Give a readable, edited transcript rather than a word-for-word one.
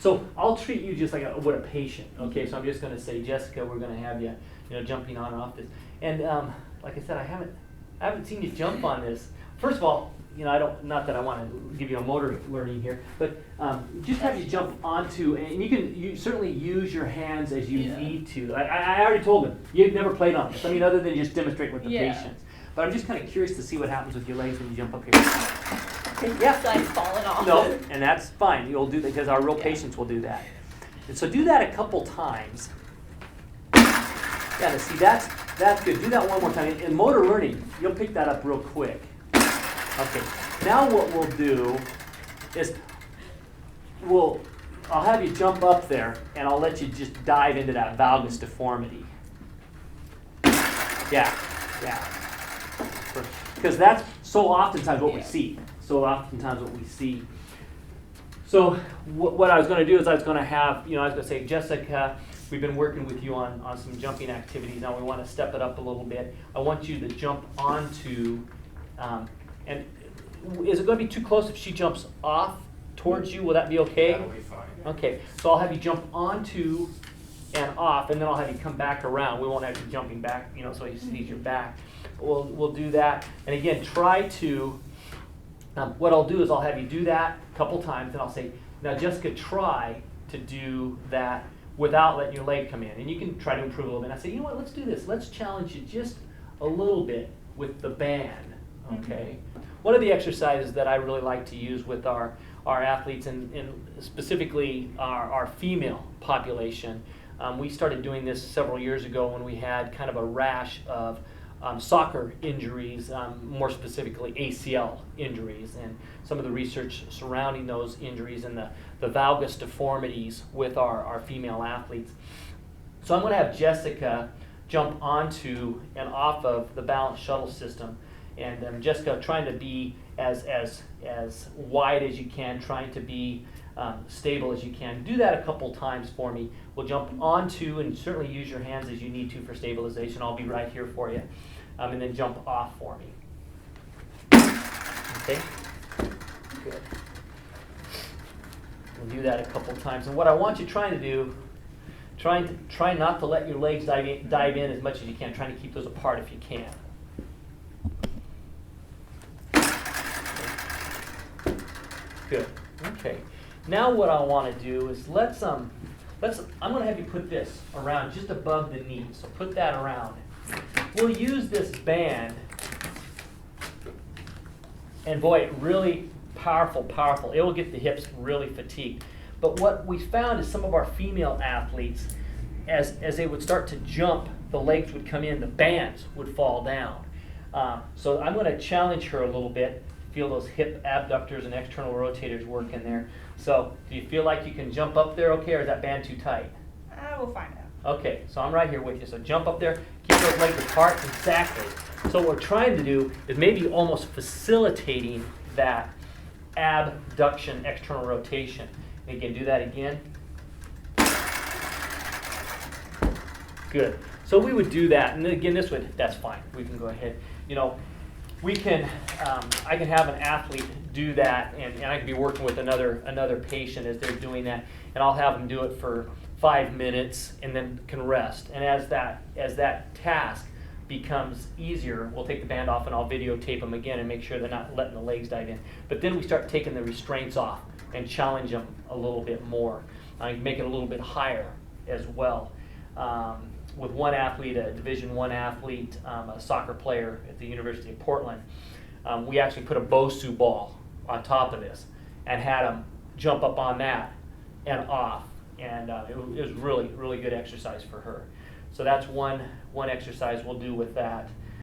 So I'll treat you just like what a patient, okay? So I'm just going to say, Jessica, we're going to have you, jumping on and off this. And like I said, I haven't seen you jump on this. First of all, not that I want to give you a motor learning here, but just have you jump onto, and you certainly use your hands as you need to. I already told them, you've never played on this. I mean, other than just demonstrate with the patients. But I'm just kind of curious to see what happens with your legs when you jump up here. Okay, yeah. So I've fallen off. No, and that's fine. You'll do that because our real patients will do that. And so do that a couple times. Yeah, see, that's good. Do that one more time. In motor learning, you'll pick that up real quick. Okay, now what we'll do is I'll have you jump up there, and I'll let you just dive into that valgus deformity. Yeah. Because that's so oftentimes what we see. So what I was going to do is I was going to have, I was going to say, Jessica, we've been working with you on some jumping activities. Now we want to step it up a little bit. I want you to jump onto, and is it going to be too close if she jumps off towards you? Will that be okay? That'll be fine. Okay, so I'll have you jump onto and off, and then I'll have you come back around. We won't have you jumping back, so he sees your back. We'll do that. And again, try to, what I'll do is I'll have you do that a couple times, and I'll say, now Jessica, try to do that without letting your leg come in. And you can try to improve a little bit. And I say, you know what, let's do this. Let's challenge you just a little bit with the band, okay? One of the exercises that I really like to use with our athletes, and specifically our female population, we started doing this several years ago when we had kind of a rash of soccer injuries, more specifically ACL injuries, and some of the research surrounding those injuries and the valgus deformities with our female athletes. So I'm going to have Jessica jump onto and off of the balance shuttle system, and Jessica trying to be as wide as you can, trying to be stable as you can. Do that a couple times for me. We'll jump onto, and certainly use your hands as you need to for stabilization. I'll be right here for you. And then jump off for me. Okay? Good. We'll do that a couple times. And what I want you trying to do, try not to let your legs dive in as much as you can. Trying to keep those apart if you can. Good. Okay. Now what I want to do is I'm going to have you put this around just above the knee. So put that around. We'll use this band, and boy, really powerful. It will get the hips really fatigued. But what we found is some of our female athletes, as they would start to jump, the legs would come in, the bands would fall down. So I'm going to challenge her a little bit. Feel those hip abductors and external rotators work in there. So do you feel like you can jump up there okay, or is that band too tight? We'll find out. Okay, so I'm right here with you. So jump up there, keep those legs apart, exactly. So what we're trying to do is maybe almost facilitating that abduction, external rotation. And again, do that again. Good. So we would do that, and then again, that's fine. We can go ahead. I can have an athlete do that, and I can be working with another patient as they're doing that, and I'll have them do it for 5 minutes and then can rest. And as that task becomes easier, we'll take the band off and I'll videotape them again and make sure they're not letting the legs dive in. But then we start taking the restraints off and challenge them a little bit more. I make it a little bit higher as well. With one athlete, a Division I athlete, a soccer player at the University of Portland, we actually put a BOSU ball on top of this and had him jump up on that and off. And it was really, really good exercise for her. So that's one exercise we'll do with that.